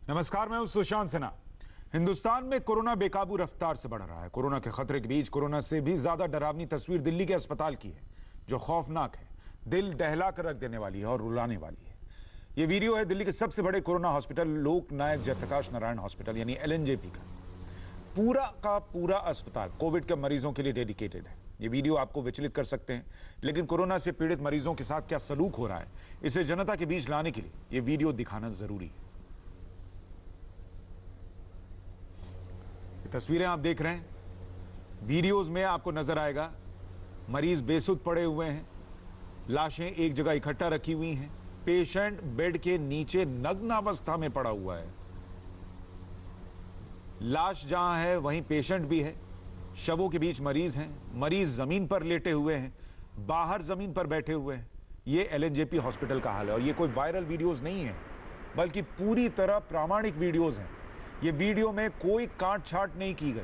नमस्कार, मैं हूं सुशांत सिन्हा। हिंदुस्तान में कोरोना बेकाबू रफ्तार से बढ़ रहा है। कोरोना के खतरे के बीच कोरोना से भी ज्यादा डरावनी तस्वीर दिल्ली के अस्पताल की है, जो खौफनाक है, दिल दहला कर रख देने वाली है और रुलाने वाली है। ये वीडियो है दिल्ली के सबसे बड़े कोरोना हॉस्पिटल लोक नायक जयप्रकाश नारायण हॉस्पिटल यानी LNJP का। पूरा का पूरा अस्पताल कोविड के मरीजों के लिए डेडिकेटेड है। ये वीडियो आपको विचलित कर सकते हैं, लेकिन कोरोना से पीड़ित मरीजों के साथ क्या सलूक हो रहा है, इसे जनता के बीच लाने के लिए ये वीडियो दिखाना जरूरी है। तस्वीरें आप देख रहे हैं, वीडियोस में आपको नजर आएगा मरीज बेसुध पड़े हुए हैं, लाशें एक जगह इकट्ठा रखी हुई हैं, पेशेंट बेड के नीचे नग्न अवस्था में पड़ा हुआ है। लाश जहां है वहीं पेशेंट भी है, शवों के बीच मरीज हैं, मरीज जमीन पर लेटे हुए हैं, बाहर जमीन पर बैठे हुए हैं। ये LNJP हॉस्पिटल का हाल है और ये कोई वायरल वीडियोस नहीं है, बल्कि पूरी तरह प्रामाणिक वीडियोस हैं। ये वीडियो में कोई काट छाट नहीं की गई,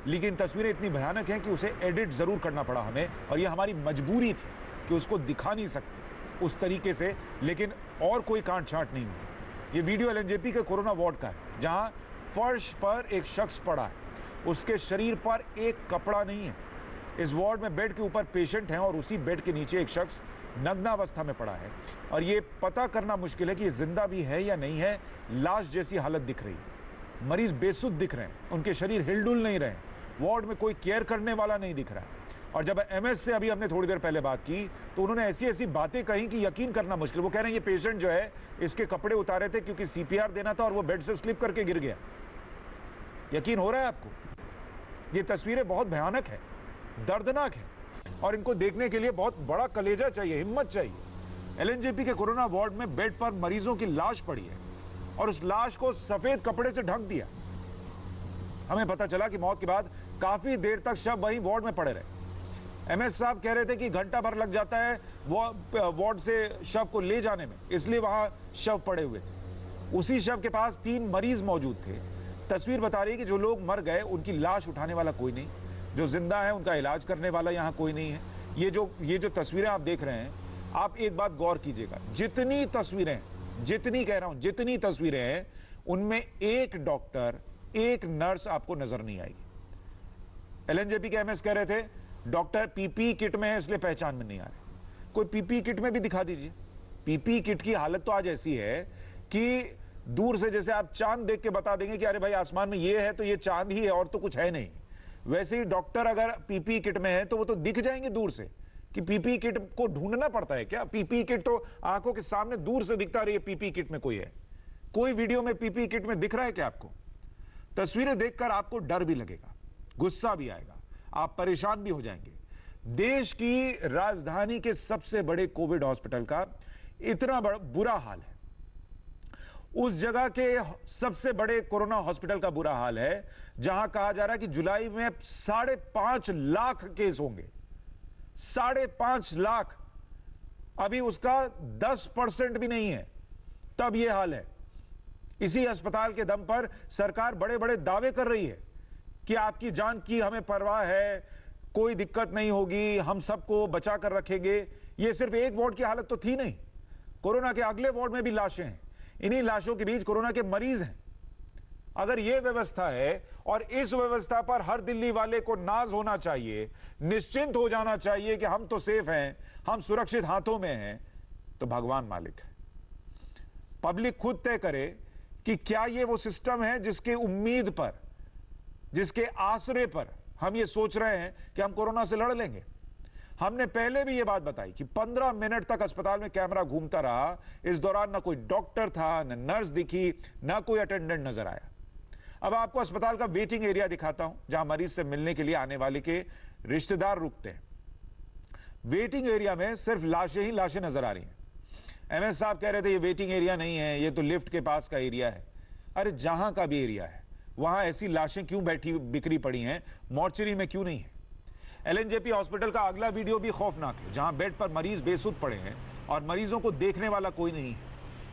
लेकिन तस्वीरें इतनी भयानक हैं कि उसे एडिट जरूर करना पड़ा हमें, और ये हमारी मजबूरी थी कि उसको दिखा नहीं सकते उस तरीके से, लेकिन और कोई काट छाट नहीं हुई। ये वीडियो LNJP के कोरोना वार्ड का है, जहां फर्श पर एक शख्स पड़ा है, उसके शरीर पर एक कपड़ा नहीं है। इस वार्ड में बेड के ऊपर पेशेंट हैं और उसी बेड के नीचे एक शख्स नग्नावस्था में पड़ा है, और ये पता करना मुश्किल है कि ये जिंदा भी है या नहीं है। लाश जैसी हालत दिख रही है, मरीज बेसुध दिख रहे हैं, उनके शरीर हिलडुल नहीं रहे, वार्ड में कोई केयर करने वाला नहीं दिख रहा है। और जब MS से अभी हमने थोड़ी देर पहले बात की तो उन्होंने ऐसी ऐसी बातें कही कि यकीन करना मुश्किल। वो कह रहे हैं ये पेशेंट जो है इसके कपड़े उतारे थे क्योंकि CPR देना था और वो बेड से स्लिप करके गिर गया। यकीन हो रहा है आपको? ये तस्वीरें बहुत भयानक है, दर्दनाक है, और इनको देखने के लिए बहुत बड़ा कलेजा चाहिए, हिम्मत चाहिए। LNJP के कोरोना वार्ड में बेड पर मरीजों की लाश पड़ी है और उस लाश को सफेद कपड़े से ढक दिया। हमें पता चला कि मौत के बाद काफी देर तक शव वहीं वार्ड में पड़े रहे। MS साहब कह रहे थे कि घंटा भर लग जाता है वार्ड से शव को ले जाने में, इसलिए वहां शव पड़े हुए थे। उसी शव के पास 3 मरीज मौजूद थे। तस्वीर बता रही है कि जो लोग मर गए उनकी लाश उठाने वाला कोई नहीं, जो जिंदा है उनका इलाज करने वाला यहाँ कोई नहीं है। ये जो तस्वीरें आप देख रहे हैं, आप एक बात गौर कीजिएगा, जितनी तस्वीरें, जितनी कह रहा हूं, जितनी तस्वीरें हैं, उनमें एक डॉक्टर, एक नर्स आपको नजर नहीं आएगी। LNJP के MS कह रहे थे डॉक्टर PPE किट में है इसलिए पहचान में नहीं आ रहे। कोई PPE किट में भी दिखा दीजिए। PPE किट की हालत तो आज ऐसी है कि दूर से जैसे आप चांद देख के बता देंगे कि अरे भाई आसमान में ये है तो ये चांद ही है और तो कुछ है नहीं, वैसे ही डॉक्टर अगर PPE किट में है तो वो तो दिख जाएंगे दूर से। कि PPE किट को ढूंढना पड़ता है क्या? PPE किट तो आंखों के सामने दूर से दिखता रही है PPE किट में कोई है। कोई वीडियो में PPE किट में दिख रहा है क्या आपको? तस्वीरें देखकर आपको डर भी लगेगा, गुस्सा भी आएगा, आप परेशान भी हो जाएंगे। देश की राजधानी के सबसे बड़े कोविड हॉस्पिटल का इतना बुरा हाल है, उस जगह के सबसे बड़े कोरोना हॉस्पिटल का बुरा हाल है जहां कहा जा रहा है कि जुलाई में 5.5 लाख केस होंगे। 5.5 लाख, अभी उसका 10% भी नहीं है, तब यह हाल है। इसी अस्पताल के दम पर सरकार बड़े बड़े दावे कर रही है कि आपकी जान की हमें परवाह है, कोई दिक्कत नहीं होगी, हम सबको बचा कर रखेंगे। यह सिर्फ एक वार्ड की हालत तो थी नहीं, कोरोना के अगले वार्ड में भी लाशें हैं, इन्हीं लाशों के बीच कोरोना के मरीज हैं। अगर यह व्यवस्था है और इस व्यवस्था पर हर दिल्ली वाले को नाज होना चाहिए, निश्चिंत हो जाना चाहिए कि हम तो सेफ हैं, हम सुरक्षित हाथों में हैं, तो भगवान मालिक है। पब्लिक खुद तय करे कि क्या यह वो सिस्टम है जिसके उम्मीद पर, जिसके आसरे पर हम ये सोच रहे हैं कि हम कोरोना से लड़ लेंगे। हमने पहले भी ये बात बताई कि 15 मिनट तक अस्पताल में कैमरा घूमता रहा। इस दौरान ना कोई डॉक्टर था, न नर्स दिखी, ना कोई अटेंडेंट नजर आया। अब आपको अस्पताल का वेटिंग एरिया दिखाता हूं, जहां मरीज से मिलने के लिए आने वाले के रिश्तेदार रुकते हैं। वेटिंग एरिया में सिर्फ लाशें ही लाशें नजर आ रही हैं। MS साहब कह रहे थे ये वेटिंग एरिया नहीं है, ये तो लिफ्ट के पास का एरिया है। अरे जहां का भी एरिया है वहां ऐसी लाशें क्यों बिखरी पड़ी हैं, मॉर्चरी में क्यों नहीं है? LNJP हॉस्पिटल का अगला वीडियो भी खौफनाक है, जहां बेड पर मरीज बेसुध पड़े हैं और मरीजों को देखने वाला कोई नहीं है।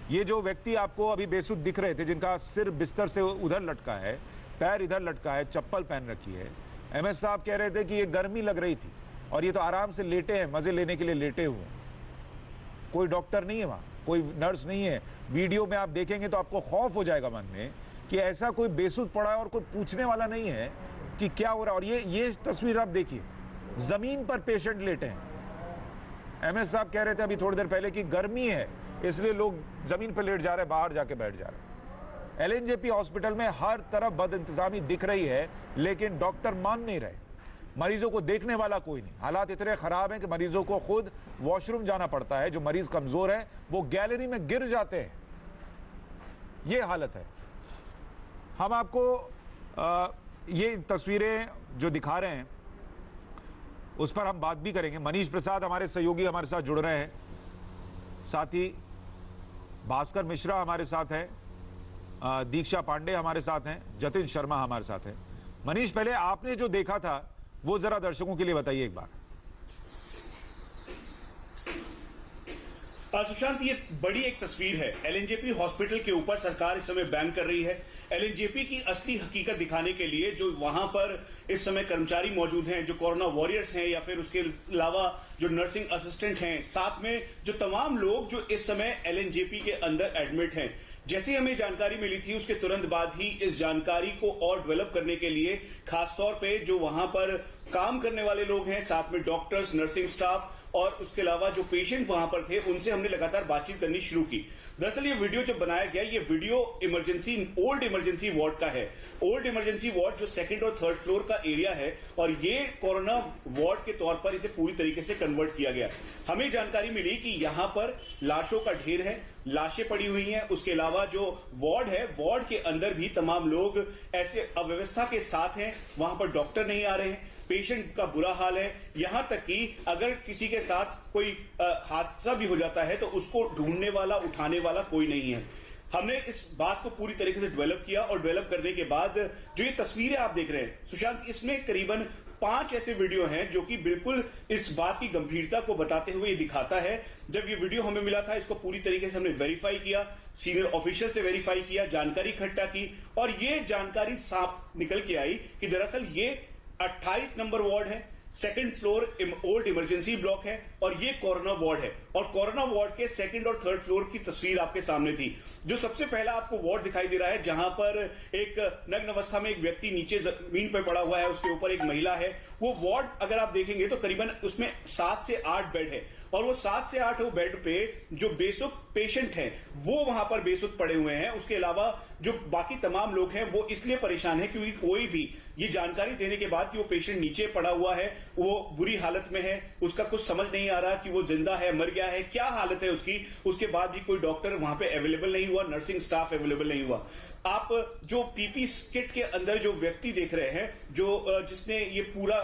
ये जो व्यक्ति आपको अभी बेसुध दिख रहे थे, जिनका सिर बिस्तर से उधर लटका है, पैर इधर लटका है, चप्पल पहन रखी है, MS साहब कह रहे थे कि ये गर्मी लग रही थी और ये तो आराम से लेटे हैं, मजे लेने के लिए लेटे हुए हैं। कोई डॉक्टर नहीं है वहाँ, कोई नर्स नहीं है। वीडियो में आप देखेंगे तो आपको खौफ हो जाएगा मन में कि ऐसा कोई बेसुध पड़ा है और कोई पूछने वाला नहीं है कि क्या हो रहा है। और ये तस्वीर आप देखिए, जमीन पर पेशेंट लेटे हैं। एमएस साहब कह रहे थे अभी थोड़ी देर पहले कि गर्मी है इसलिए लोग जमीन पर लेट जा रहे हैं, बाहर जाके बैठ जा रहे हैं। एलएनजेपी हॉस्पिटल में हर तरफ बदइंतजामी दिख रही है, लेकिन डॉक्टर मान नहीं रहे। मरीजों को देखने वाला कोई नहीं। हालात इतने खराब हैं कि मरीजों को खुद वॉशरूम जाना पड़ता है। जो मरीज कमजोर है वो गैलरी में गिर जाते हैं। ये हालत है। हम आपको ये तस्वीरें जो दिखा रहे हैं उस पर हम बात भी करेंगे। मनीष प्रसाद हमारे सहयोगी हमारे साथ जुड़ रहे हैं, साथ ही भास्कर मिश्रा हमारे साथ है, दीक्षा पांडे हमारे साथ हैं, जतिन शर्मा हमारे साथ है। मनीष, पहले आपने जो देखा था वो जरा दर्शकों के लिए बताइए एक बार। सुशांत, ये बड़ी एक तस्वीर है। एलएनजेपी हॉस्पिटल के ऊपर सरकार इस समय बैन कर रही है। एलएनजेपी की असली हकीकत दिखाने के लिए जो वहां पर इस समय कर्मचारी मौजूद हैं, जो कोरोना वॉरियर्स हैं या फिर उसके अलावा जो नर्सिंग असिस्टेंट हैं, साथ में जो तमाम लोग जो इस समय एलएनजेपी के अंदर एडमिट हैं। जैसे ही हमें जानकारी मिली थी उसके तुरंत बाद ही इस जानकारी को और डेवलप करने के लिए खासतौर पे जो वहां पर काम करने वाले लोग हैं, साथ में डॉक्टर्स, नर्सिंग स्टाफ और उसके अलावा जो पेशेंट वहां पर थे, उनसे हमने लगातार बातचीत करनी शुरू की। दरअसल ये वीडियो जब बनाया गया, ये वीडियो ओल्ड इमरजेंसी वार्ड का है। ओल्ड इमरजेंसी वार्ड जो सेकंड और थर्ड फ्लोर का एरिया है और ये कोरोना वार्ड के तौर पर इसे पूरी तरीके से कन्वर्ट किया गया। हमें जानकारी मिली कि यहां पर लाशों का ढेर है, लाशें पड़ी हुई हैं। उसके अलावा जो वार्ड है, वार्ड के अंदर भी तमाम लोग ऐसे अव्यवस्था के साथ हैं। वहां पर डॉक्टर नहीं आ रहे हैं, पेशेंट का बुरा हाल है। यहां तक कि अगर किसी के साथ कोई हादसा भी हो जाता है तो उसको ढूंढने वाला, उठाने वाला कोई नहीं है। हमने इस बात को पूरी तरीके से डेवलप किया और डेवलप करने के बाद जो ये तस्वीरें आप देख रहे हैं सुशांत, इसमें करीबन 5 ऐसे वीडियो हैं जो कि बिल्कुल इस बात की गंभीरता को बताते हुए ये दिखाता है। जब ये वीडियो हमें मिला था, इसको पूरी तरीके से हमने वेरीफाई किया, सीनियर ऑफिशियल से वेरीफाई किया, जानकारी इकट्ठा की और ये जानकारी साफ निकल के आई कि दरअसल ये 28 नंबर वार्ड है, second floor old emergency block है और ये कोरोना वार्ड है। और कोरोना वार्ड के सेकंड और थर्ड फ्लोर की तस्वीर आपके सामने थी। जो सबसे पहला आपको वार्ड दिखाई दे रहा है, जहां पर एक नग्न अवस्था में एक व्यक्ति नीचे जमीन पर पड़ा हुआ है, उसके ऊपर एक महिला है। वो वार्ड अगर आप देखेंगे तो करीबन उसमें 7 से 8 बेड है और वो 7 से 8 बेड पे जो बेसुध पेशेंट हैं वो वहां पर बेसुध पड़े हुए हैं। उसके अलावा जो बाकी तमाम लोग हैं वो इसलिए परेशान है क्योंकि कोई भी ये जानकारी देने के बाद कि वो पेशेंट नीचे पड़ा हुआ है, वो बुरी हालत में है, उसका कुछ समझ नहीं आ रहा कि वो जिंदा है, मर गया है, क्या हालत है उसकी, उसके बाद भी कोई डॉक्टर वहां पे अवेलेबल नहीं हुआ, नर्सिंग स्टाफ अवेलेबल नहीं हुआ। आप जो पीपी किट के अंदर जो व्यक्ति देख रहे हैं, जो जिसने ये पूरा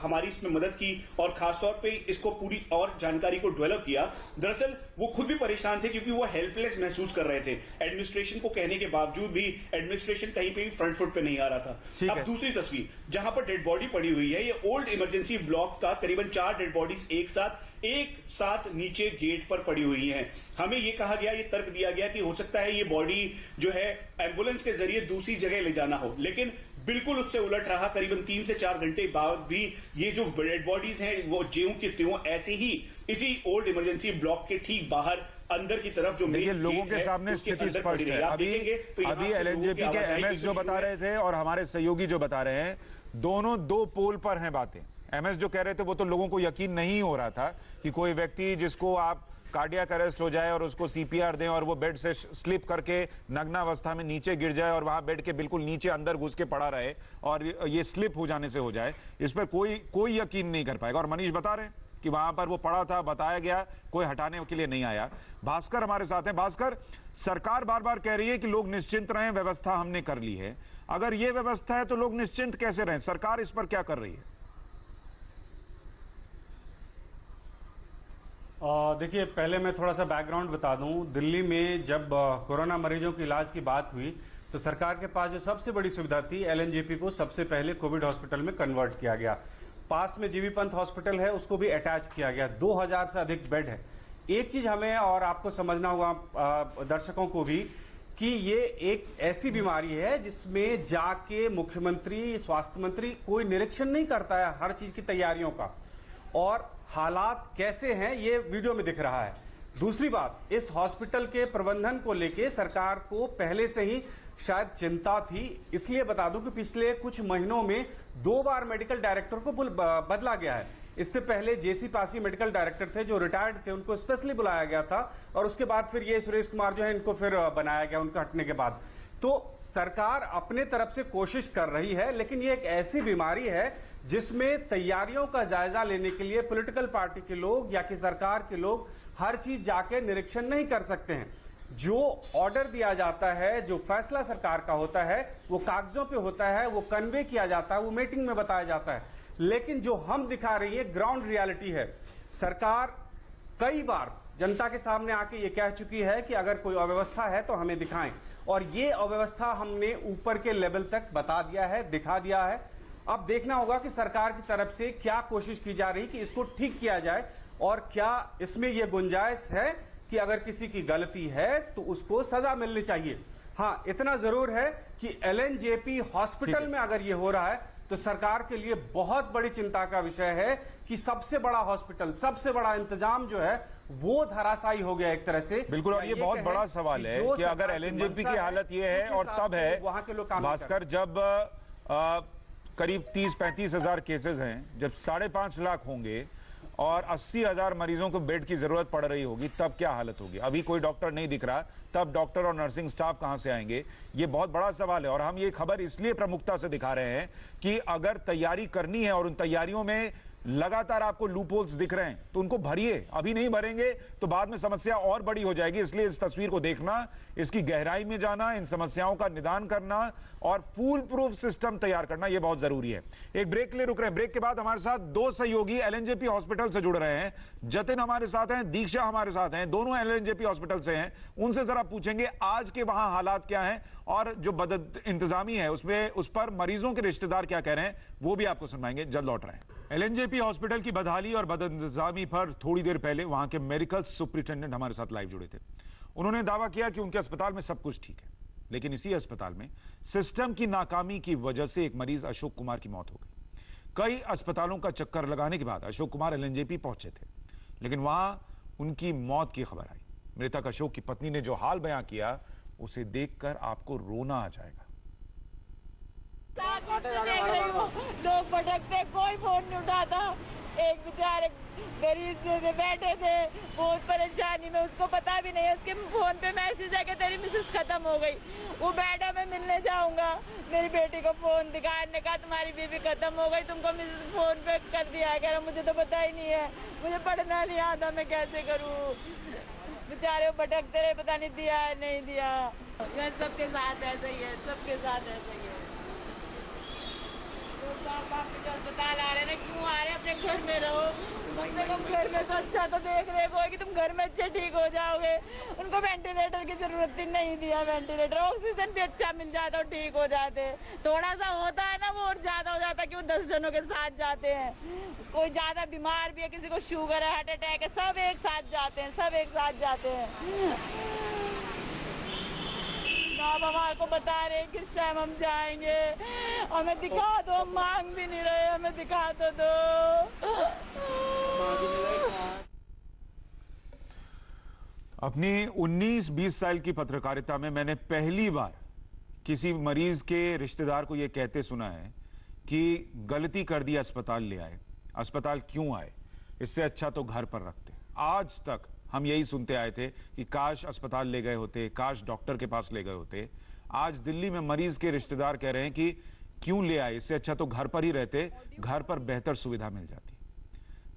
हमारी इसमें मदद की और खासतौर पे इसको पूरी और जानकारी को डेवलप किया, दरअसल वो खुद भी परेशान थे क्योंकि वो हेल्पलेस महसूस कर रहे थे। एडमिनिस्ट्रेशन को कहने के बावजूद भी एडमिनिस्ट्रेशन कहीं पे भी फ्रंट फुट पे नहीं आ रहा था। अब दूसरी तस्वीर जहां पर डेड बॉडी पड़ी हुई है, ये ओल्ड इमरजेंसी ब्लॉक का करीबन 4 डेड बॉडीज एक साथ नीचे गेट पर पड़ी हुई हैं। हमें ये कहा गया, ये तर्क दिया गया कि हो सकता है ये बॉडी जो है एम्बुलेंस के जरिए दूसरी जगह ले जाना हो, लेकिन बिल्कुल उससे उलट रहा। करीबन 3 से 4 घंटे बाद भी ये जो डेड बॉडीज हैं वो ज्यों की त्यों ऐसे ही इसी ओल्ड इमरजेंसी ब्लॉक के ठीक बाहर अंदर की तरफ जो देखिए लोगों के सामने स्थिति स्पष्ट है। अभी एलएनजेपी के एमएस जो बता रहे थे और हमारे सहयोगी जो बता रहे हैं, दोनों 2 पोल पर हैं बातें। एमएस जो कह रहे थे वो तो लोगों को यकीन नहीं हो रहा था कि कोई व्यक्ति जिसको आप कार्डियक अरेस्ट हो जाए और उसको सीपीआर दें और वो बेड से स्लिप करके नग्नावस्था में नीचे गिर जाए और वहां बेड के बिल्कुल नीचे अंदर घुस के पड़ा रहे और ये स्लिप हो जाने से हो जाए, इस पर कोई यकीन नहीं कर पाएगा। और मनीष बता रहे हैं कि वहां पर वो पड़ा था, बताया गया, कोई हटाने के लिए नहीं आया। भास्कर हमारे साथ हैं। भास्कर, सरकार बार बार कह रही है कि लोग निश्चिंत रहें, व्यवस्था हमने कर ली है। अगर ये व्यवस्था है तो लोग निश्चिंत कैसे रहें? सरकार इस पर क्या कर रही है? देखिए, पहले मैं थोड़ा सा बैकग्राउंड बता दूं। दिल्ली में जब कोरोना मरीजों की इलाज की बात हुई तो सरकार के पास जो सबसे बड़ी सुविधा थी, एलएनजेपी को सबसे पहले कोविड हॉस्पिटल में कन्वर्ट किया गया। पास में जीबी पंत हॉस्पिटल है, उसको भी अटैच किया गया। 2000 से अधिक बेड है। एक चीज हमें और आपको समझना होगा, दर्शकों को भी, कि ये एक ऐसी बीमारी है जिसमें जाके मुख्यमंत्री, स्वास्थ्य मंत्री कोई निरीक्षण नहीं करता है हर चीज की तैयारियों का। और हालात कैसे हैं ये वीडियो में दिख रहा है। दूसरी बात, इस हॉस्पिटल के प्रबंधन को लेके सरकार को पहले से ही शायद चिंता थी। इसलिए बता दूं कि पिछले कुछ महीनों में 2 बार मेडिकल डायरेक्टर को बदला गया है। इससे पहले जेसी पासी मेडिकल डायरेक्टर थे जो रिटायर्ड थे, उनको स्पेशली बुलाया गया था और उसके बाद फिर ये सुरेश कुमार जो है इनको फिर बनाया गया उनका हटने के बाद। तो सरकार अपने तरफ से कोशिश कर रही है, लेकिन ये एक ऐसी बीमारी है जिसमें तैयारियों का जायजा लेने के लिए पॉलिटिकल पार्टी के लोग या कि सरकार के लोग हर चीज जाके निरीक्षण नहीं कर सकते हैं। जो ऑर्डर दिया जाता है, जो फैसला सरकार का होता है, वो कागजों पे होता है, वो कन्वे किया जाता है, वो मीटिंग में बताया जाता है। लेकिन जो हम दिखा रही है ग्राउंड रियलिटी है। सरकार कई बार जनता के सामने आके ये कह चुकी है कि अगर कोई अव्यवस्था है तो हमें दिखाएं, और ये अव्यवस्था हमने ऊपर के लेवल तक बता दिया है, दिखा दिया है। अब देखना होगा कि सरकार की तरफ से क्या कोशिश की जा रही कि इसको ठीक किया जाए, और क्या इसमें यह गुंजाइश है कि अगर किसी की गलती है तो उसको सजा मिलनी चाहिए। हाँ, इतना जरूर है कि एलएनजेपी हॉस्पिटल में अगर ये हो रहा है तो सरकार के लिए बहुत बड़ी चिंता का विषय है कि सबसे बड़ा हॉस्पिटल, सबसे बड़ा इंतजाम जो है वो धराशायी हो गया एक तरह से। बिल्कुल, और ये बहुत बड़ा सवाल है कि अगर एलएनजेपी की हालत ये है, और तब है वहां के लोग भास्कर जब करीब 30-35 हजार केसेस हैं, जब 5.5 लाख होंगे और 80,000 मरीजों को बेड की जरूरत पड़ रही होगी, तब क्या हालत होगी। अभी कोई डॉक्टर नहीं दिख रहा, तब डॉक्टर और नर्सिंग स्टाफ कहां से आएंगे। ये बहुत बड़ा सवाल है, और हम ये खबर इसलिए प्रमुखता से दिखा रहे हैं कि अगर तैयारी करनी है और उन तैयारियों में लगातार आपको लूपहोल्स दिख रहे हैं तो उनको भरिए। अभी नहीं भरेंगे तो बाद में समस्या और बड़ी हो जाएगी। इसलिए इस तस्वीर को देखना, इसकी गहराई में जाना, इन समस्याओं का निदान करना और फूल प्रूफ सिस्टम तैयार करना, यह बहुत जरूरी है। एक ब्रेक के लिए रुक रहे हैं। ब्रेक के बाद हमारे साथ 2 सहयोगी एलएनजेपी हॉस्पिटल से जुड़ रहे हैं। जतिन हमारे साथ हैं, दीक्षा हमारे साथ हैं, दोनों एलएनजेपी हॉस्पिटल से हैं। उनसे जरा पूछेंगे आज के वहां हालात क्या हैं और जो बद इंतजामी है उसमें, उस पर मरीजों के रिश्तेदार क्या कह रहे हैं, वो भी आपको सुनवाएंगे। जल्द लौट रहे हैं। एलएनजेपी हॉस्पिटल की बदहाली और बदइंतजामी पर थोड़ी देर पहले वहां के मेडिकल सुपरिटेंडेंट हमारे साथ लाइव जुड़े थे। उन्होंने दावा किया कि उनके अस्पताल में सब कुछ ठीक है, लेकिन इसी अस्पताल में सिस्टम की नाकामी की वजह से एक मरीज अशोक कुमार की मौत हो गई। कई अस्पतालों का चक्कर लगाने के बाद अशोक कुमार एलएनजेपी पहुंचे थे, लेकिन वहां उनकी मौत की खबर आई। मृतक अशोक की पत्नी ने जो हाल बयां किया, उसे देखकर आपको रोना आ जाएगा। लोग भटकते, कोई फोन नहीं उठाता। एक बेचारे गरीब से बैठे थे, बहुत परेशानी में, उसको पता भी नहीं है, उसके फोन पे मैसेज है कि तेरी मिसेस खत्म हो गई। वो बैठा, मैं मिलने जाऊंगा, मेरी बेटी को फोन दिखा, ने कहा तुम्हारी बीबी खत्म हो गई, तुमको मिसेस फोन पे कर दिया है। कह रहा मुझे तो पता ही नहीं है, मुझे पढ़ना नहीं आता, मैं कैसे करूँ। बेचारे वो भटकते रहे, पता नहीं दिया है नहीं दिया। सबके साथ ऐसा ही है, सबके साथ ऐसा ही है। अस्पताल आ रहे हैं, क्यों आ रहे हैं, अपने घर में रहो, कम से कम घर में तो अच्छा तो देख रेख हो कि तुम घर में अच्छे ठीक हो जाओगे। उनको वेंटिलेटर की जरूरत ही नहीं दिया, वेंटिलेटर, ऑक्सीजन भी अच्छा मिल जाता और ठीक हो जाते। थोड़ा सा होता है ना, वो और ज्यादा हो जाता कि वो 10 जनों के साथ जाते हैं। कोई ज्यादा बीमार भी है, किसी को शुगर है, हार्ट अटैक है, सब एक साथ जाते हैं, सब एक साथ जाते हैं। आप हमारे को बता रहे हैं किस टाइम हम जाएंगे, हमें दिखा दो, हम मांग भी नहीं रहे, हमें दिखा तो दो। अपनी 19-20 साल की पत्रकारिता में मैंने पहली बार किसी मरीज के रिश्तेदार को यह कहते सुना है कि गलती कर दी, अस्पताल ले आए। अस्पताल क्यों आए, इससे अच्छा तो घर पर रखते। आज तक हम यही सुनते आए थे कि काश अस्पताल ले गए होते, काश डॉक्टर के पास ले गए होते। आज दिल्ली में मरीज के रिश्तेदार कह रहे हैं कि क्यों ले आए, इससे अच्छा तो घर पर ही रहते, घर पर बेहतर सुविधा मिल जाती।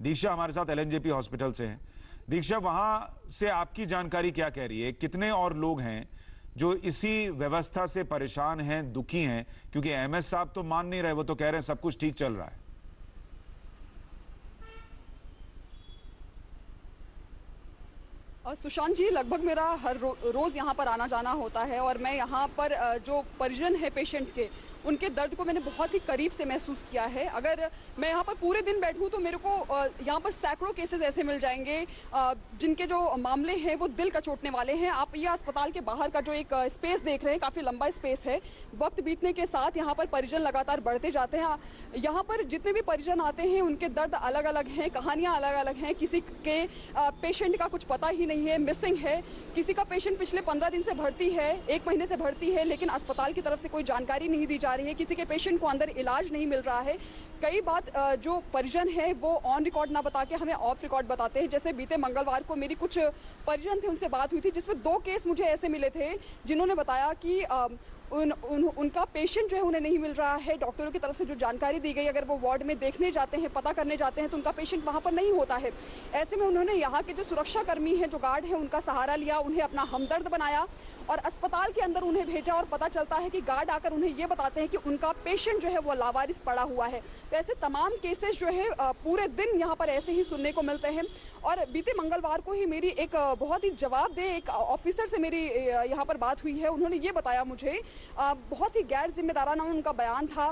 दीक्षा हमारे साथ एलएनजेपी हॉस्पिटल से हैं। दीक्षा, वहां से आपकी जानकारी क्या कह रही है, कितने और लोग हैं जो इसी व्यवस्था से परेशान हैं, दुखी हैं? क्योंकि एमएस साहब तो मान नहीं रहे, वो तो कह रहे हैं सब कुछ ठीक चल रहा है। सुशांत जी, लगभग मेरा हर रोज़ यहाँ पर आना जाना होता है और मैं यहाँ पर जो परिजन है पेशेंट्स के, उनके दर्द को मैंने बहुत ही करीब से महसूस किया है। अगर मैं यहाँ पर पूरे दिन बैठूँ तो मेरे को यहाँ पर सैकड़ों केसेस ऐसे मिल जाएंगे जिनके जो मामले हैं वो दिल कचोटने वाले हैं। आप ये अस्पताल के बाहर का जो एक स्पेस देख रहे हैं, काफ़ी लंबा स्पेस है। वक्त बीतने के साथ यहाँ पर परिजन लगातार बढ़ते जाते हैं। यहाँ पर जितने भी परिजन आते हैं उनके दर्द अलग अलग हैं, कहानियाँ अलग अलग हैं। किसी के पेशेंट का कुछ पता ही नहीं है, मिसिंग है। किसी का पेशेंट पिछले 15 दिन से भर्ती है, 1 महीने से भर्ती है, लेकिन अस्पताल की तरफ से कोई जानकारी नहीं दी जा रही है। किसी के पेशेंट को अंदर इलाज नहीं मिल रहा है। कई बात जो परिजन है वो ऑन रिकॉर्ड ना बता के हमें ऑफ रिकॉर्ड बताते हैं। जैसे बीते मंगलवार को मेरी कुछ परिजन थे, उनसे बात हुई थी जिसमें 2 केस मुझे ऐसे मिले थे जिन्होंने बताया कि उनका पेशेंट जो है उन्हें नहीं मिल रहा है। डॉक्टरों की तरफ से जो जानकारी दी गई, अगर वो वार्ड में देखने जाते हैं, पता करने जाते हैं तो उनका पेशेंट वहाँ पर नहीं होता है। ऐसे में उन्होंने यहाँ के जो सुरक्षा कर्मी हैं, जो गार्ड हैं, उनका सहारा लिया, उन्हें अपना हमदर्द बनाया और अस्पताल के अंदर उन्हें भेजा। और पता चलता है कि गार्ड आकर उन्हें ये बताते हैं कि उनका पेशेंट जो है वो लावारिस पड़ा हुआ है। तो ऐसे तमाम केसेस जो है पूरे दिन यहाँ पर ऐसे ही सुनने को मिलते हैं। और बीते मंगलवार को ही मेरी एक बहुत ही जवाबदेह एक ऑफिसर से मेरी यहाँ पर बात हुई है। उन्होंने ये बताया मुझे, बहुत ही गैर जिम्मेदाराना उनका बयान था।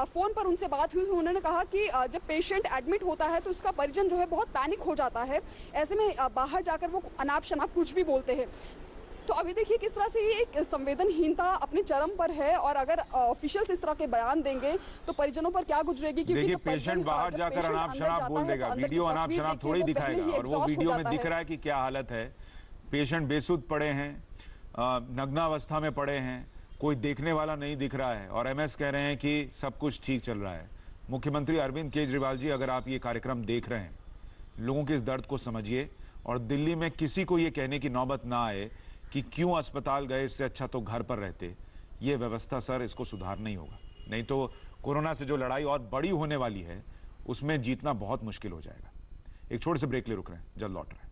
फ़ोन पर उनसे बात हुई, उन्होंने कहा कि जब पेशेंट एडमिट होता है तो उसका परिजन जो है बहुत पैनिक हो जाता है। ऐसे में बाहर जाकर वो अनाप शनाप कुछ भी बोलते हैं। तो अभी देखिए किस तरह से ये एक संवेदनहीनता अपने चरम पर है। और अगर ऑफिशियल्स इस तरह के बयान देंगे तो परिजनों पर क्या गुजरेगी। देखिए पेशेंट बाहर जाकर अनाप शनाप बोल देगा, वीडियो अनाप शनाप थोड़ी दिखाएगा। और वो वीडियो में दिख रहा है कि क्या हालत है। पेशेंट बेसुध पड़े हैं, नग्नावस्था में पड़े हैं, कोई देखने वाला नहीं दिख रहा है। और एमएस कह रहे हैं कि सब कुछ ठीक चल रहा है। मुख्यमंत्री अरविंद केजरीवाल जी, अगर आप ये कार्यक्रम देख रहे हैं, लोगों के इस दर्द को समझिए। और दिल्ली में किसी को ये कहने की नौबत ना आए कि क्यों अस्पताल गए, इससे अच्छा तो घर पर रहते। ये व्यवस्था सर, इसको सुधारना ही होगा, नहीं तो कोरोना से जो लड़ाई और बड़ी होने वाली है उसमें जीतना बहुत मुश्किल हो जाएगा। एक छोटे से ब्रेक ले रुक रहे हैं, जल्द लौट रहे हैं।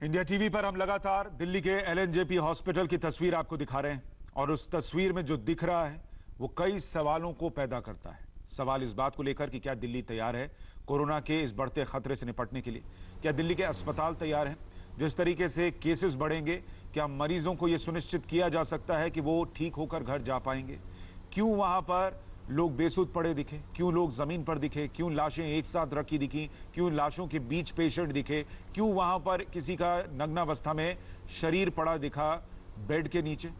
इंडिया टीवी पर हम लगातार दिल्ली के एलएनजेपी हॉस्पिटल की तस्वीर आपको दिखा रहे हैं। और उस तस्वीर में जो दिख रहा है वो कई सवालों को पैदा करता है। सवाल इस बात को लेकर कि क्या दिल्ली तैयार है कोरोना के इस बढ़ते खतरे से निपटने के लिए। क्या दिल्ली के अस्पताल तैयार हैं। जिस तरीके से केसेस बढ़ेंगे, क्या मरीजों को यह सुनिश्चित किया जा सकता है कि वो ठीक होकर घर जा पाएंगे। क्यों वहां पर लोग बेसुध पड़े दिखे, क्यों लोग जमीन पर दिखे, क्यों लाशें एक साथ रखी दिखी, क्यों लाशों के बीच पेशेंट दिखे, क्यों वहां पर किसी का नग्नावस्था में शरीर पड़ा दिखा बेड के नीचे।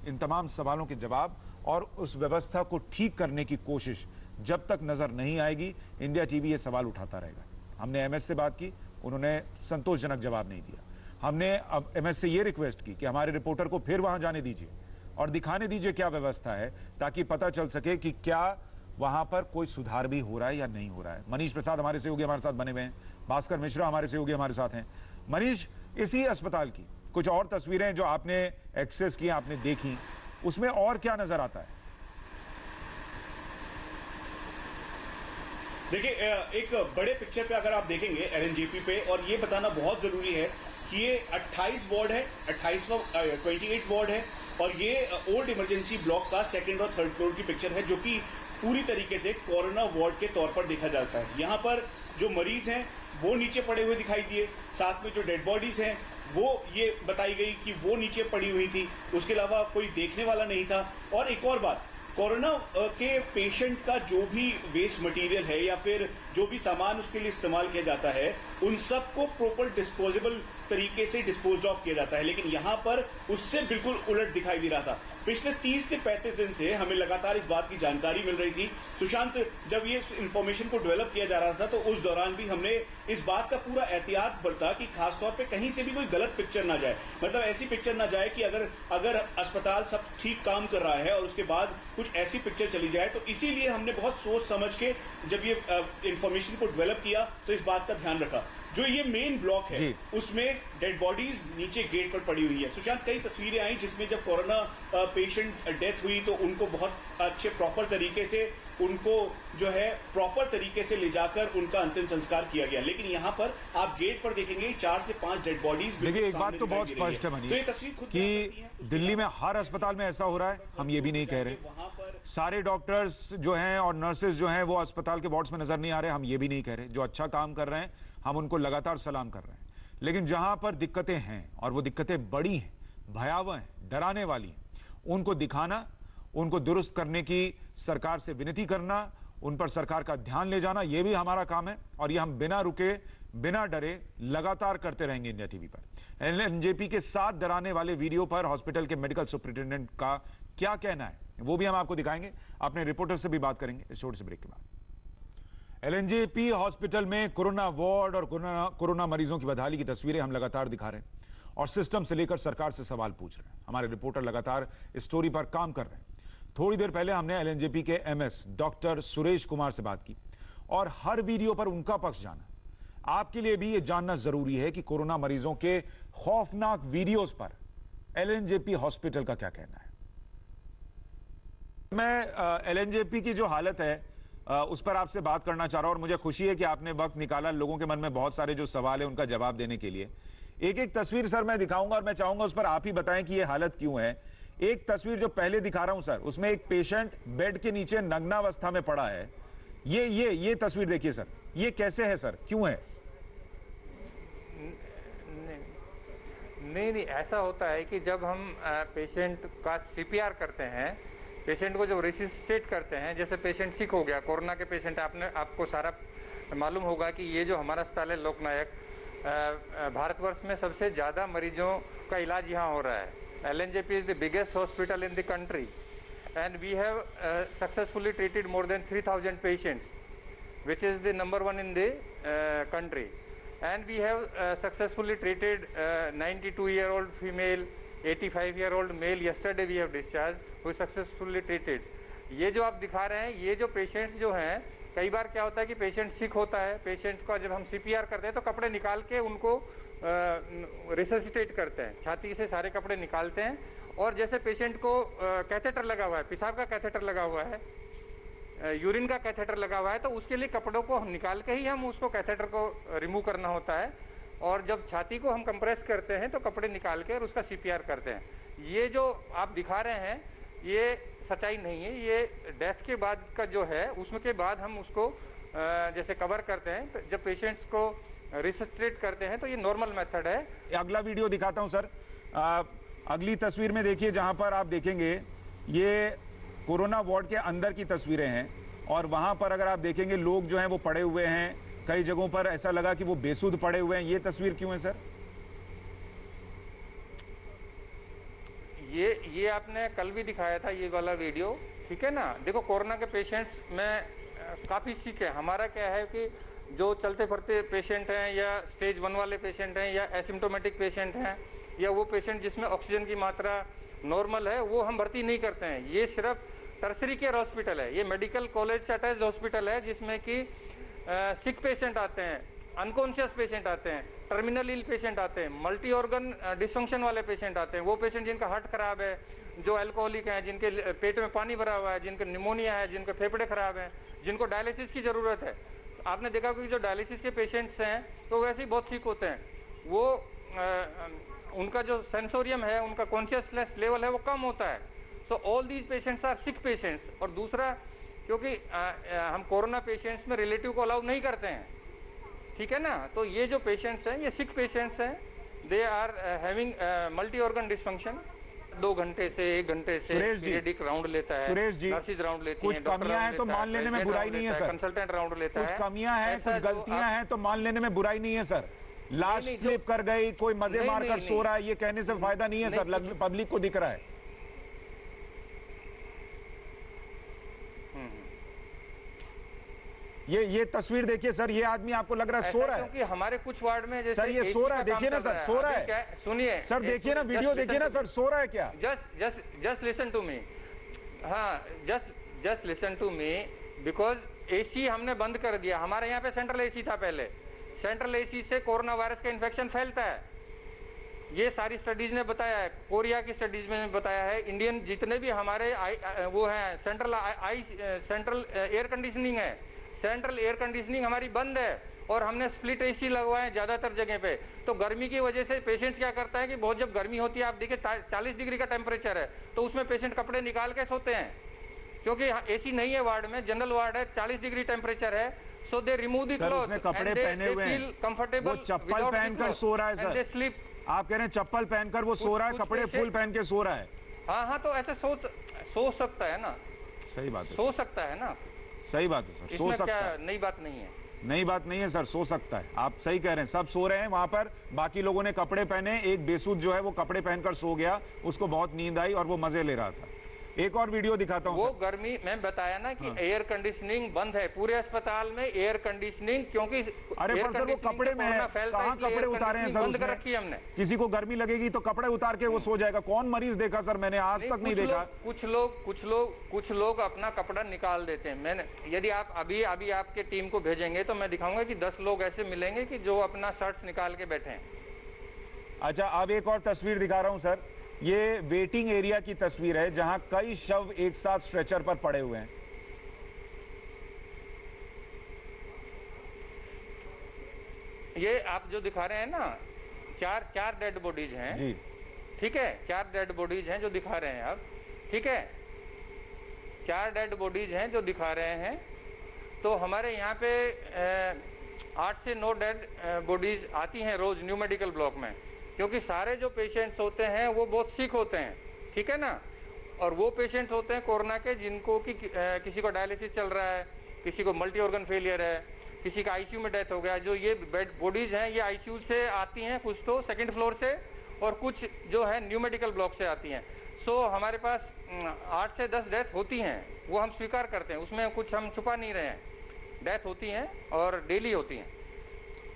इन तमाम सवालों के जवाब और उस व्यवस्था को ठीक करने की कोशिश जब तक नजर नहीं आएगी, इंडिया टीवी ये सवाल उठाता रहेगा। हमने एमएस से बात की, उन्होंने संतोषजनक जवाब नहीं दिया। हमने अब एमएस से ये रिक्वेस्ट की कि हमारे रिपोर्टर को फिर वहां जाने दीजिए और दिखाने दीजिए क्या व्यवस्था है, ताकि पता चल सके कि क्या वहां पर कोई सुधार भी हो रहा है या नहीं हो रहा है। मनीष प्रसाद हमारे सहयोगी हमारे साथ बने हुए हैं, भास्कर मिश्रा हमारे सहयोगी हमारे साथ हैं। मनीष, इसी अस्पताल की कुछ और तस्वीरें जो आपने एक्सेस की, आपने देखी, उसमें और क्या नजर आता है? देखिए, एक बड़े पिक्चर पे अगर आप देखेंगे एलएनजेपी पे, और ये बताना बहुत जरूरी है कि ये 28 वार्ड है, 28 वार्ड है। और ये ओल्ड इमरजेंसी ब्लॉक का 2nd और 3rd फ्लोर की पिक्चर है, जो कि पूरी तरीके से कोरोना वार्ड के तौर पर देखा जाता है। यहाँ पर जो मरीज हैं वो नीचे पड़े हुए दिखाई दिए, साथ में जो डेड बॉडीज हैं वो ये बताई गई कि वो नीचे पड़ी हुई थी। उसके अलावा कोई देखने वाला नहीं था। और एक और बात, कोरोना के पेशेंट का जो भी वेस्ट मटेरियल है या फिर जो भी सामान उसके लिए इस्तेमाल किया जाता है, उन सबको प्रॉपर डिस्पोजेबल तरीके से डिस्पोज ऑफ किया जाता है। लेकिन यहाँ पर उससे बिल्कुल उलट दिखाई दे रहा था। पिछले 30 से 35 दिन से हमें लगातार इस बात की जानकारी मिल रही थी। सुशांत, जब ये इंफॉर्मेशन को डेवलप किया जा रहा था तो उस दौरान भी हमने इस बात का पूरा एहतियात बरता कि खासतौर पे कहीं से भी कोई गलत पिक्चर ना जाए। मतलब ऐसी पिक्चर ना जाए कि अगर अस्पताल सब ठीक काम कर रहा है और उसके बाद कुछ ऐसी पिक्चर चली जाए। तो इसीलिए हमने बहुत सोच समझ के जब ये इंफॉर्मेशन को डेवलप किया तो इस बात का ध्यान रखा। जो ये मेन ब्लॉक है उसमें डेड बॉडीज नीचे गेट पर पड़ी हुई है। सुशांत, कई तस्वीरें आई जिसमें जब कोरोना पेशेंट डेथ हुई तो उनको बहुत अच्छे प्रॉपर तरीके से उनको जो है प्रॉपर तरीके से ले जाकर उनका अंतिम संस्कार किया गया। लेकिन यहाँ पर आप गेट पर देखेंगे 4 से 5 डेड बॉडीज। देखिए, एक बात तो बहुत स्पष्ट है मनीष कि दिल्ली में हर अस्पताल में ऐसा हो रहा है, हम ये भी नहीं कह रहे। सारे डॉक्टर्स जो हैं और नर्सेज जो हैं वो अस्पताल के वार्ड्स में नजर नहीं आ रहे, हम ये भी नहीं कह रहे। जो अच्छा काम कर रहे हैं हम उनको लगातार सलाम कर रहे हैं। लेकिन जहां पर दिक्कतें हैं और वो दिक्कतें बड़ी हैं, भयावह हैं, डराने वाली हैं, उनको दिखाना, उनको दुरुस्त करने की सरकार से विनती करना, उन पर सरकार का ध्यान ले जाना, यह भी हमारा काम है और ये हम बिना रुके बिना डरे लगातार करते रहेंगे इंडिया टीवी पर। एलएनजेपी के 7 डराने वाले वीडियो पर हॉस्पिटल के मेडिकल सुपरिटेंडेंट का क्या कहना है वो भी हम आपको दिखाएंगे। अपने रिपोर्टर से भी बात करेंगे इस छोटे से ब्रेक के बाद। एलएनजेपी हॉस्पिटल में कोरोना वार्ड और कोरोना मरीजों की बदहाली की तस्वीरें हम लगातार दिखा रहे हैं और सिस्टम से लेकर सरकार से सवाल पूछ रहे हैं। हमारे रिपोर्टर लगातार इस स्टोरी पर काम कर रहे हैं। थोड़ी देर पहले हमने एलएनजेपी के एमएस डॉक्टर सुरेश कुमार से बात की और हर वीडियो पर उनका पक्ष जाना। आपके लिए भी यह जानना जरूरी है कि कोरोना मरीजों के खौफनाक वीडियोस पर एलएनजेपी हॉस्पिटल का क्या कहना है। मैं एलएनजेपी की जो हालत है उस पर आपसे बात करना चाह रहा हूं और मुझे खुशी है कि आपने वक्त निकाला लोगों के मन में बहुत सारे जो सवाल है उनका जवाब देने के लिए। एक एक तस्वीर सर मैं दिखाऊंगा और मैं चाहूंगा उस पर आप ही बताएं कि यह हालत क्यों है। एक तस्वीर जो पहले दिखा रहा हूं सर, उसमें एक पेशेंट बेड के नीचे नग्नावस्था में पड़ा है। ये तस्वीर देखिए सर, ये कैसे है सर, क्यों है? नहीं, ऐसा होता है कि जब हम पेशेंट का सीपीआर करते हैं, पेशेंट को जब रेसिस्टेट करते हैं, जैसे पेशेंट सिक हो गया, कोरोना के पेशेंट, आपको सारा मालूम होगा कि ये जो हमारा अस्पताल है लोकनायक, भारतवर्ष में सबसे ज़्यादा मरीजों का इलाज यहाँ हो रहा है। LNJP is the biggest hospital in the country and we have successfully treated more than 3,000 patients, which is the number 1 in the country. And we have successfully treated 92-year-old female, 85-year-old male. Yesterday we have discharged, who is successfully treated. ये जो आप दिखा रहे हैं, ये जो patients जो हैं, कई बार क्या होता है कि पेशेंट सिक होता है, पेशेंट का जब हम सीपीआर करते हैं तो कपड़े निकाल के उनको रिससिटेट करते हैं, छाती से सारे कपड़े निकालते हैं और जैसे पेशेंट को कैथेटर लगा हुआ है, पेशाब का कैथेटर लगा हुआ है, यूरिन का कैथेटर लगा हुआ है, तो उसके लिए कपड़ों को हम निकाल के ही हम उसको कैथेटर को रिमूव करना होता है और जब छाती को हम कंप्रेस करते हैं तो कपड़े निकाल के और उसका सीपीआर करते हैं। ये जो आप दिखा रहे हैं ये सच्चाई नहीं है, ये डेथ के बाद का जो है उसमें के बाद हम उसको जैसे कवर करते हैं, तो जब पेशेंट्स को रिससिटेट करते हैं तो ये नॉर्मल मेथड है। अगला वीडियो दिखाता हूं सर। अगली तस्वीर में देखिए, जहां पर आप देखेंगे ये कोरोना वार्ड के अंदर की तस्वीरें हैं और वहां पर अगर आप देखेंगे लोग जो हैं वो पड़े हुए हैं, कई जगहों पर ऐसा लगा कि वो बेसुध पड़े हुए हैं। ये तस्वीर क्यों है सर? ये आपने कल भी दिखाया था ये वाला वीडियो, ठीक है ना। देखो कोरोना के पेशेंट्स में काफ़ी सिक है। हमारा क्या है कि जो चलते फिरते पेशेंट हैं या स्टेज 1 वाले पेशेंट हैं या एसिम्टोमेटिक पेशेंट हैं या वो पेशेंट जिसमें ऑक्सीजन की मात्रा नॉर्मल है, वो हम भर्ती नहीं करते हैं। ये सिर्फ टर्सरी केयर हॉस्पिटल है, ये मेडिकल कॉलेज से अटैच्ड हॉस्पिटल है जिसमें कि सिक पेशेंट आते हैं, अनकॉन्शियस पेशेंट आते हैं, टर्मिनल इल पेशेंट आते हैं, मल्टी ऑर्गन डिसफंक्शन वाले पेशेंट आते हैं, वो पेशेंट जिनका हार्ट खराब है, जो अल्कोहलिक हैं, जिनके पेट में पानी भरा हुआ है, जिनका निमोनिया है, जिनके फेफड़े खराब हैं, जिनको डायलिसिस की ज़रूरत है। आपने देखा कि जो डायलिसिस के पेशेंट्स हैं तो वैसे ही बहुत सिक होते हैं, वो उनका जो सेंसोरियम है, उनका कॉन्शियसनेस लेवल है वो कम होता है। So all these patients are sick patients. और दूसरा क्योंकि हम कोरोना पेशेंट्स में रिलेटिव को अलाउ नहीं करते हैं, ठीक है ना, तो ये जो पेशेंट्स हैं ये सिक पेशेंट्स हैं, they are having multi organ dysfunction. 2 घंटे से 1 घंटे से पीरियडिक राउंड लेता है, सुरेश जी, नर्सिस राउंड लेती कुछ कमियां हैं तो मान लेने में बुराई नहीं है सर, कंसल्टेंट राउंड लेता है, कुछ कमियां हैं, कुछ गलतियां हैं तो मान लेने में बुराई नहीं है सर। लाश स्लिप कर गई, कोई मजे मारकर सो रहा है, ये कहने से फायदा नहीं है सर, पब्लिक को दिख रहा है। ये तस्वीर देखिए सर, ये आदमी आपको लग रहा है सो रहा है, क्योंकि हमारे कुछ वार्ड में जैसे सर ये सो रहा है, देखिए ना सर, सो रहा है। सुनिए सर, देखिए ना वीडियो, देखिए ना सर, सो रहा है क्या? जस्ट लिसन टू मी, हाँ just listen to me, because AC हमने बंद कर दिया। हमारे यहाँ पे सेंट्रल एसी था पहले, सेंट्रल एसी से कोरोना वायरस का इन्फेक्शन फैलता है, ये सारी स्टडीज ने बताया है, कोरिया की स्टडीज में बताया है। इंडियन जितने भी हमारे वो हैं सेंट्रल एयर कंडीशनिंग है, सेंट्रल एयर कंडीशनिंग हमारी बंद है और हमने स्प्लिट एसी लगवाए ज़्यादातर जगह पे। तो गर्मी की वजह से पेशेंट्स क्या करता है कि बहुत जब गर्मी होती है, आप देखिए 40 डिग्री का टेम्परेचर है, तो उसमें पेशेंट कपड़े निकाल के सोते हैं क्योंकि एसी नहीं है वार्ड में, जनरल वार्ड है, 40 डिग्री टेम्परेचर है। सो दे रिमूव द क्लॉथ, उसने कपड़े पहने हुए हैं, कंफर्टेबल, वो चप्पल पहनकर सो रहा है सर। स्लीप। आप कह रहे हैं चप्पल पहनकर वो सो रहा है, कपड़े फुल पहन के सो रहा है। हाँ हाँ, तो ऐसे सोच सकता है ना, सही बात है, सोच सकता है ना, सही बात है सर, इसमें सोच सकता क्या है। नई बात नहीं है। नई बात नहीं है सर, सो सकता है, आप सही कह रहे हैं। सब सो रहे हैं वहां पर, बाकी लोगों ने कपड़े पहने, एक बेसुध जो है वो कपड़े पहनकर सो गया, उसको बहुत नींद आई और वो मजे ले रहा था। एक और वीडियो दिखाता हूं वो सर। गर्मी मैं बताया ना कि एयर कंडीशनिंग बंद है पूरे अस्पताल में, एयर कंडीशनिंग, क्योंकि अरे एयर पर सर वो कंडीशनिंग कपड़े से में है, कोरोना फैलता है, कहाँ इसलिए कपड़े एयर उतारे हैं सर कंडीशनिंग बंद कर उसने? रखी है हमने। किसी को गर्मी लगेगी तो कपड़े उतार के वो सो जाएगा, कौन मरीज देखा सर? मैंने आज तक नहीं देखा। कुछ लोग अपना कपड़ा निकाल देते हैं। मैंने, यदि आप अभी आपके टीम को भेजेंगे तो मैं दिखाऊंगा कि 10 लोग ऐसे मिलेंगे कि जो अपना शर्ट्स निकाल के बैठे हैं। अच्छा, अब एक और तस्वीर दिखा रहा हूं सर। ये वेटिंग एरिया की तस्वीर है जहां कई शव एक साथ स्ट्रेचर पर पड़े हुए हैं। ये आप जो दिखा रहे हैं ना, चार डेड बॉडीज हैं जी, ठीक है, 4 डेड बॉडीज हैं जो दिखा रहे हैं आप, ठीक है, 4 डेड बॉडीज हैं जो दिखा रहे हैं। तो हमारे यहाँ पे 8 से 9 डेड बॉडीज आती हैं रोज न्यू मेडिकल ब्लॉक में, क्योंकि सारे जो पेशेंट्स होते हैं वो बहुत सिक होते हैं, ठीक है ना, और वो पेशेंट्स होते हैं कोरोना के जिनको कि किसी को डायलिसिस चल रहा है, किसी को मल्टी ऑर्गन फेलियर है, किसी का आईसीयू में डेथ हो गया। जो ये बेड बॉडीज हैं ये आईसीयू से आती हैं, कुछ तो सेकंड फ्लोर से और कुछ जो है न्यू मेडिकल ब्लॉक से आती हैं। सो हमारे पास 8 से 10 डेथ होती हैं, वो हम स्वीकार करते हैं, उसमें कुछ हम छुपा नहीं रहे हैं, डेथ होती हैं और डेली होती हैं।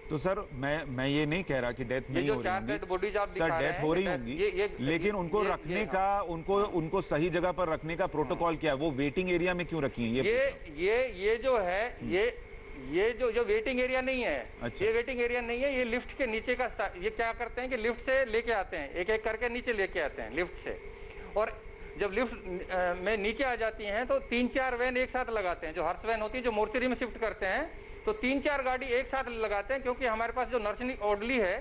तो सर मैं ये नहीं कह रहा कि डेथ नहीं हो रही होंगी सर, डेथ हो रही होंगी, लेकिन उनको रखने का, उनको सही जगह पर रखने का प्रोटोकॉल क्या है? वो वेटिंग एरिया में क्यों रखी है? ये जो है ये जो वेटिंग एरिया नहीं है, अच्छा। ये वेटिंग एरिया नहीं है, ये लिफ्ट के नीचे का, ये क्या करते हैं कि लिफ्ट से लेके आते हैं, एक एक करके नीचे लेके आते हैं लिफ्ट से, और जब लिफ्ट में नीचे आ जाती हैं तो 3-4 वैन एक साथ लगाते हैं, जो हर्ष वैन होती है जो मोर्चरी में शिफ्ट करते हैं, तो 3-4 गाड़ी एक साथ लगाते हैं, क्योंकि हमारे पास जो नर्सिंग ऑर्डरली है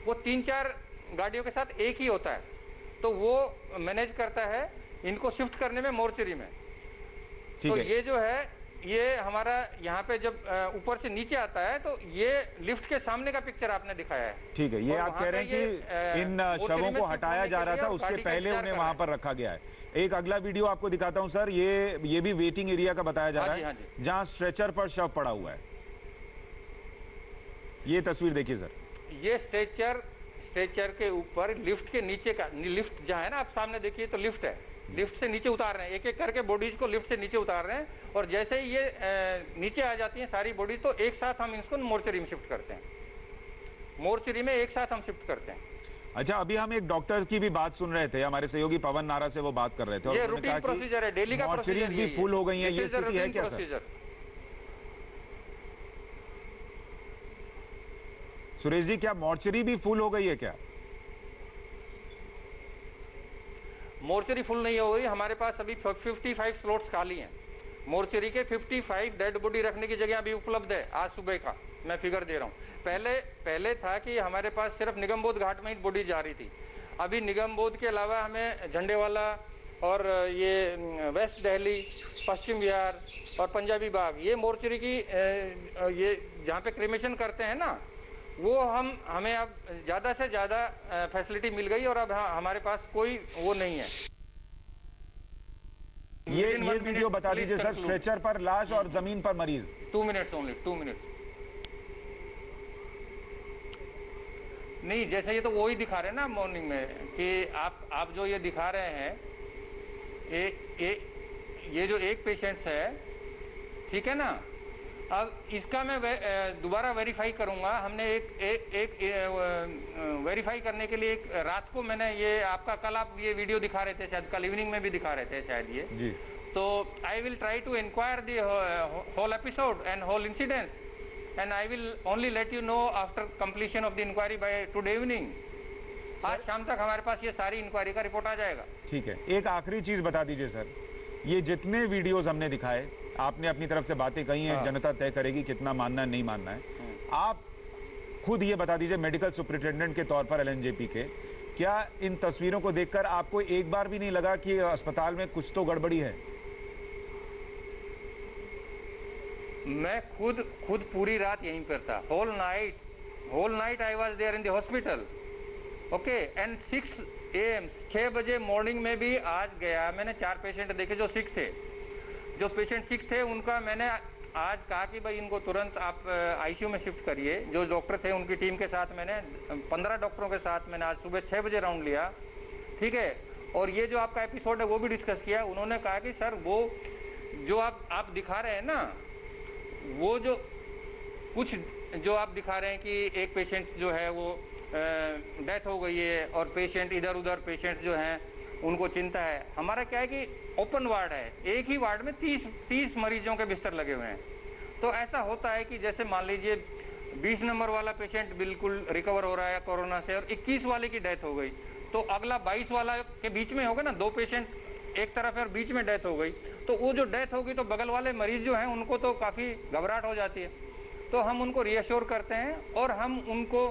वो 3-4 गाड़ियों के साथ एक ही होता है, तो वो मैनेज करता है इनको शिफ्ट करने में मोर्चरी में। तो ये जो है ये हमारा यहाँ पे जब ऊपर से नीचे आता है तो ये लिफ्ट के सामने का पिक्चर आपने दिखाया है, ठीक है। ये आप कह रहे हैं कि इन शवों को हटाया जा रहा था, उसके पहले उन्हें वहां पर रखा गया है। एक अगला वीडियो आपको दिखाता हूं सर, ये भी वेटिंग एरिया का बताया जा रहा है, जहां स्ट्रेचर पर शव पड़ा हुआ है। ये तस्वीर देखिए सर, ये स्ट्रेचर के ऊपर लिफ्ट के नीचे का, लिफ्ट जहाँ है ना, आप सामने देखिए तो लिफ्ट है, लिफ्ट से नीचे उतार रहे हैं, एक एक करके बॉडीज को लिफ्ट से नीचे उतार रहे हैं, और जैसे ही ये नीचे आ जाती हैं सारी बॉडीज तो एक साथ हम इसको मोर्चरी में शिफ्ट करते हैं, मोर्चरी में एक साथ हम शिफ्ट करते हैं। अच्छा, अभी हम एक डॉक्टर की भी बात सुन रहे थे, हमारे सहयोगी पवन नारा से वो बात कर रहे थे, और ये उन्होंने कहा रूटीन प्रोसीजर है, डेली का मॉर्चरीज भी फुल हो गई हैं, ये स्थिति है क्या सर? सुरेश जी, क्या मॉर्चरी भी फुल हो गई है क्या? मोर्चरी फुल नहीं हो रही, हमारे पास अभी 55 स्लॉट्स खाली हैं, मोर्चरी के 55 डेड बॉडी रखने की जगह अभी उपलब्ध है। आज सुबह का मैं फिगर दे रहा हूँ, पहले था कि हमारे पास सिर्फ निगमबोध घाट में ही बॉडी जा रही थी, अभी निगमबोध के अलावा हमें झंडेवाला और ये वेस्ट दिल्ली, पश्चिम बिहार और पंजाबी बाग, ये मोर्चरी की ये जहाँ पे क्रिमेशन करते हैं ना, वो हमें अब ज़्यादा से ज़्यादा फैसिलिटी मिल गई, और अब हमारे पास कोई वो नहीं है। ये वीडियो बता दीजिए सर, स्ट्रेचर पर लाश और जमीन पर मरीज। 2 मिनट्स ओनली, 2 मिनट्स। नहीं, जैसे ये तो वही दिखा रहे हैं ना मॉर्निंग में कि आप जो ये दिखा रहे हैं, ये जो एक पेशेंट्स है, ठीक है ना, अब इसका मैं दोबारा वेरीफाई करूंगा। हमने एक वेरीफाई करने के लिए एक रात को मैंने ये आपका, कल आप ये वीडियो दिखा रहे थे शायद, कल इवनिंग में भी दिखा रहे थे शायद ये जी। तो I will try to inquire the whole episode and whole incident, and I will only let you know after completion of the inquiry by today evening. आज शाम तक हमारे पास ये सारी इंक्वायरी का रिपोर्ट आ जाएगा। ठीक है, एक आखिरी चीज बता दीजिए सर, ये जितने वीडियोस हमने दिखाए, आपने अपनी तरफ से बातें कही हैं, जनता तय करेगी कितना मानना है नहीं मानना है। आप खुद ये बता दीजिए मेडिकल सुपरिटेंडेंट के तौर पर एलएनजेपी के, क्या इन तस्वीरों को देखकर आपको एक बार भी नहीं लगा कि अस्पताल में कुछ तो गड़बड़ी है? मैं खुद पूरी रात यहीं पर था, whole night I was there in the hospital, okay, and AM 6 बजे मॉर्निंग में भी आज गया, मैंने 4 पेशेंट देखे जो सिक थे। जो पेशेंट सिक थे उनका मैंने आज कहा कि भाई इनको तुरंत आप ICU में शिफ्ट करिए। जो डॉक्टर थे उनकी टीम के साथ मैंने 15 डॉक्टरों के साथ मैंने आज सुबह 6 बजे राउंड लिया, ठीक है। और ये जो आपका एपिसोड है वो भी डिस्कस किया। उन्होंने कहा कि सर वो जो आप दिखा रहे हैं ना, वो जो कुछ जो आप दिखा रहे हैं कि एक पेशेंट जो है वो डेथ हो गई है और पेशेंट इधर उधर पेशेंट जो हैं उनको चिंता है। हमारा क्या है कि ओपन वार्ड है, एक ही वार्ड में 30 मरीजों के बिस्तर लगे हुए हैं। तो ऐसा होता है कि जैसे मान लीजिए 20 नंबर वाला पेशेंट बिल्कुल रिकवर हो रहा है कोरोना से और 21 वाले की डेथ हो गई, तो अगला 22 वाला के बीच में होगा ना, 2 पेशेंट एक तरफ है और बीच में डेथ हो गई, तो वो जो डेथ होगी तो बगल वाले मरीज जो हैं उनको तो काफ़ी घबराहट हो जाती है। तो हम उनको रिएश्योर करते हैं और हम उनको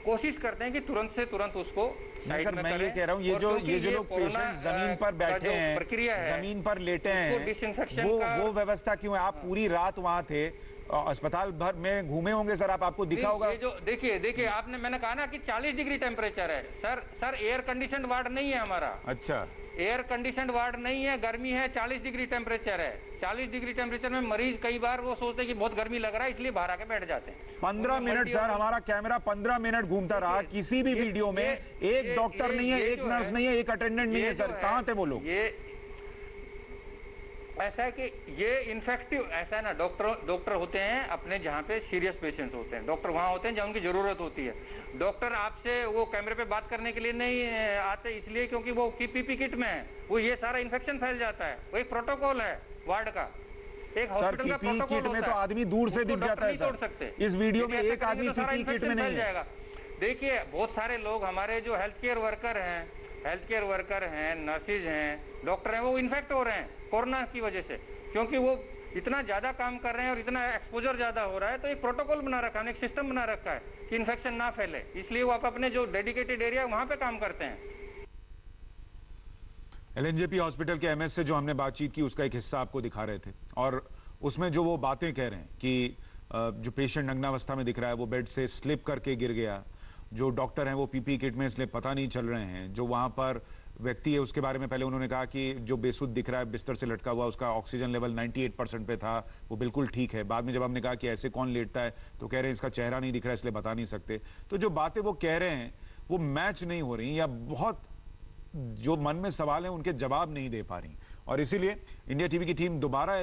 कोशिश करते हैं कि तुरंत से तुरंत उसको नहीं सर, मैं ये कह रहा हूँ ये जो लोग पेशेंट जमीन पर बैठे हैं, जमीन पर लेटे हैं, वो व्यवस्था क्यों है? आप पूरी रात वहां थे, अस्पताल भर में घूमे होंगे सर, आपको दिखा होगा। ये जो देखिए आपने, मैंने कहा ना कि 40 डिग्री टेम्परेचर है सर एयर कंडीशनड वार्ड नहीं है हमारा। अच्छा, एयर कंडीशनड वार्ड नहीं है, गर्मी है, 40 डिग्री टेम्परेचर है। 40 डिग्री टेम्परेचर में मरीज कई बार वो सोचते हैं कि बहुत गर्मी लग रहा है इसलिए बाहर आके बैठ जाते हैं। 15 मिनट सर, हमारा कैमरा 15 मिनट घूमता रहा, किसी भी वीडियो में एक डॉक्टर नहीं है, एक नर्स नहीं है, एक अटेंडेंट नहीं है सर, कहाँ थे वो लोग? ये ऐसा है कि ये इन्फेक्टिव ऐसा है ना, डॉक्टर होते हैं अपने जहाँ पे सीरियस पेशेंट होते हैं, डॉक्टर वहाँ होते हैं जहाँ उनकी जरूरत होती है। डॉक्टर आपसे वो कैमरे पे बात करने के लिए नहीं आते, इसलिए क्योंकि वो पीपीई किट में है, वो ये सारा इन्फेक्शन फैल जाता है। वो एक प्रोटोकॉल है वार्ड का, एक हॉस्पिटल का पीपीई किट में तो आदमी दूर से दिख जाता है सर, इस वीडियो में एक आदमी पीपीई किट में नहीं है। देखिए बहुत सारे लोग हमारे जो हेल्थ केयर वर्कर हैं, नर्सिज हैं, डॉक्टर हैं, वो इन्फेक्ट हो रहे हैं कोरोना की वजह से, क्योंकि वो इतना ज्यादा काम कर रहे हैं और इतना एक्सपोजर ज्यादा हो रहा है। तो एक प्रोटोकॉल बना रखा है, एक सिस्टम बना रखा है कि इन्फेक्शन ना फैले, इसलिए वो आप अपने जो डेडिकेटेड एरिया वहां पे काम करते हैं। LNJP हॉस्पिटल के MS से जो हमने बातचीत की उसका एक हिस्सा आपको दिखा रहे थे, और उसमें जो वो बातें कह रहे हैं कि जो पेशेंट नग्नावस्था में दिख रहा है वो बेड से स्लिप करके गिर गया, जो डॉक्टर हैं वो पीपीई किट में इसलिए पता नहीं चल रहे हैं, जो वहां पर व्यक्ति है उसके बारे में पहले उन्होंने कहा कि जो बेसुध दिख रहा है बिस्तर से लटका हुआ, उसका ऑक्सीजन लेवल 98% पे था, वो बिल्कुल ठीक है। बाद में जब हमने कहा कि ऐसे कौन लेटता है तो कह रहे हैं इसका चेहरा नहीं दिख रहा है इसलिए बता नहीं सकते। तो जो बातें वो कह रहे हैं वो मैच नहीं हो रही, या बहुत जो मन में सवाल है उनके जवाब नहीं दे पा रही, और इसीलिए इंडिया टीवी की टीम दोबारा